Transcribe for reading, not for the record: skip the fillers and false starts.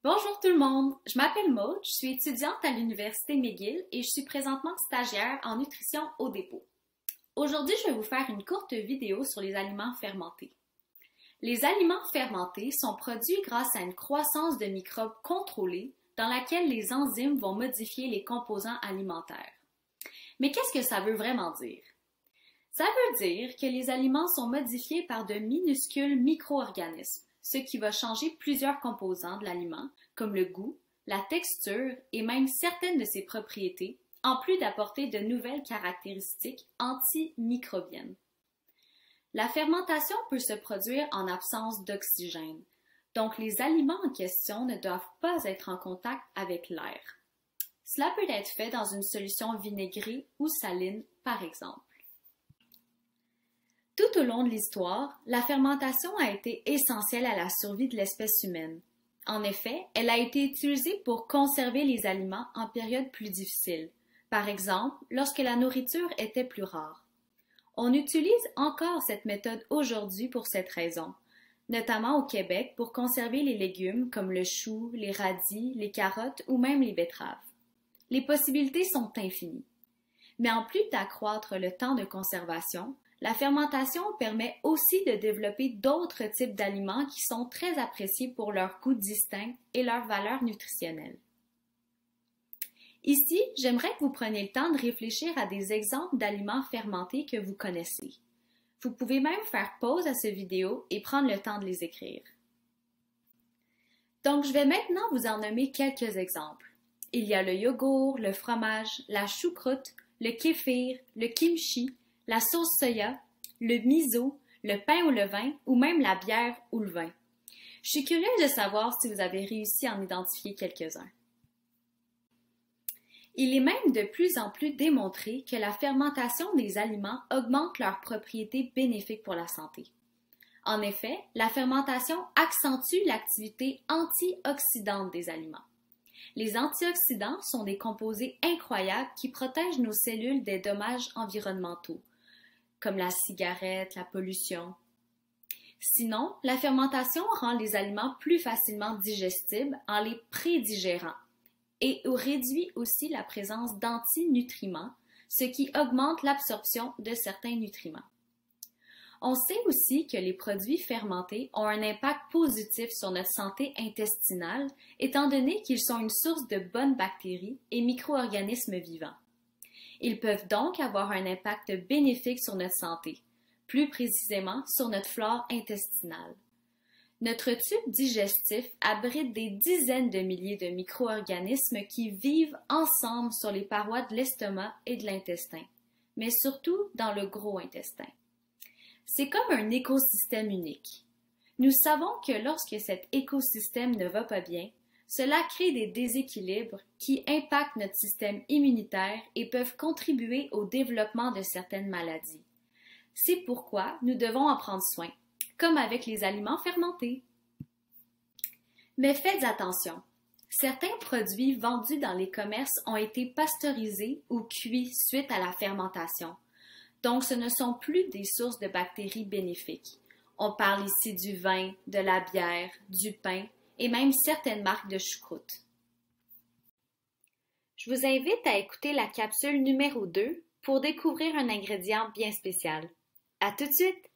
Bonjour tout le monde, je m'appelle Maud, je suis étudiante à l'Université McGill et je suis présentement stagiaire en nutrition au dépôt. Aujourd'hui, je vais vous faire une courte vidéo sur les aliments fermentés. Les aliments fermentés sont produits grâce à une croissance de microbes contrôlée dans laquelle les enzymes vont modifier les composants alimentaires. Mais qu'est-ce que ça veut vraiment dire? Ça veut dire que les aliments sont modifiés par de minuscules micro-organismes, ce qui va changer plusieurs composants de l'aliment, comme le goût, la texture et même certaines de ses propriétés, en plus d'apporter de nouvelles caractéristiques antimicrobiennes. La fermentation peut se produire en absence d'oxygène, donc les aliments en question ne doivent pas être en contact avec l'air. Cela peut être fait dans une solution vinaigrée ou saline, par exemple. Tout au long de l'histoire, la fermentation a été essentielle à la survie de l'espèce humaine. En effet, elle a été utilisée pour conserver les aliments en périodes plus difficiles, par exemple lorsque la nourriture était plus rare. On utilise encore cette méthode aujourd'hui pour cette raison, notamment au Québec pour conserver les légumes comme le chou, les radis, les carottes ou même les betteraves. Les possibilités sont infinies. Mais en plus d'accroître le temps de conservation, la fermentation permet aussi de développer d'autres types d'aliments qui sont très appréciés pour leur goût distinct et leur valeur nutritionnelle. Ici, j'aimerais que vous preniez le temps de réfléchir à des exemples d'aliments fermentés que vous connaissez. Vous pouvez même faire pause à cette vidéo et prendre le temps de les écrire. Donc, je vais maintenant vous en nommer quelques exemples. Il y a le yogourt, le fromage, la choucroute, le kéfir, le kimchi, la sauce soya, le miso, le pain au levain ou même la bière ou le vin. Je suis curieuse de savoir si vous avez réussi à en identifier quelques-uns. Il est même de plus en plus démontré que la fermentation des aliments augmente leurs propriétés bénéfiques pour la santé. En effet, la fermentation accentue l'activité antioxydante des aliments. Les antioxydants sont des composés incroyables qui protègent nos cellules des dommages environnementaux, comme la cigarette, la pollution. Sinon, la fermentation rend les aliments plus facilement digestibles en les prédigérant et réduit aussi la présence d'antinutriments, ce qui augmente l'absorption de certains nutriments. On sait aussi que les produits fermentés ont un impact positif sur notre santé intestinale, étant donné qu'ils sont une source de bonnes bactéries et micro-organismes vivants. Ils peuvent donc avoir un impact bénéfique sur notre santé, plus précisément sur notre flore intestinale. Notre tube digestif abrite des dizaines de milliers de micro-organismes qui vivent ensemble sur les parois de l'estomac et de l'intestin, mais surtout dans le gros intestin. C'est comme un écosystème unique. Nous savons que lorsque cet écosystème ne va pas bien, cela crée des déséquilibres qui impactent notre système immunitaire et peuvent contribuer au développement de certaines maladies. C'est pourquoi nous devons en prendre soin, comme avec les aliments fermentés. Mais faites attention, certains produits vendus dans les commerces ont été pasteurisés ou cuits suite à la fermentation. Donc, ce ne sont plus des sources de bactéries bénéfiques. On parle ici du vin, de la bière, du pain et même certaines marques de choucroute. Je vous invite à écouter la capsule numéro 2 pour découvrir un ingrédient bien spécial. À tout de suite!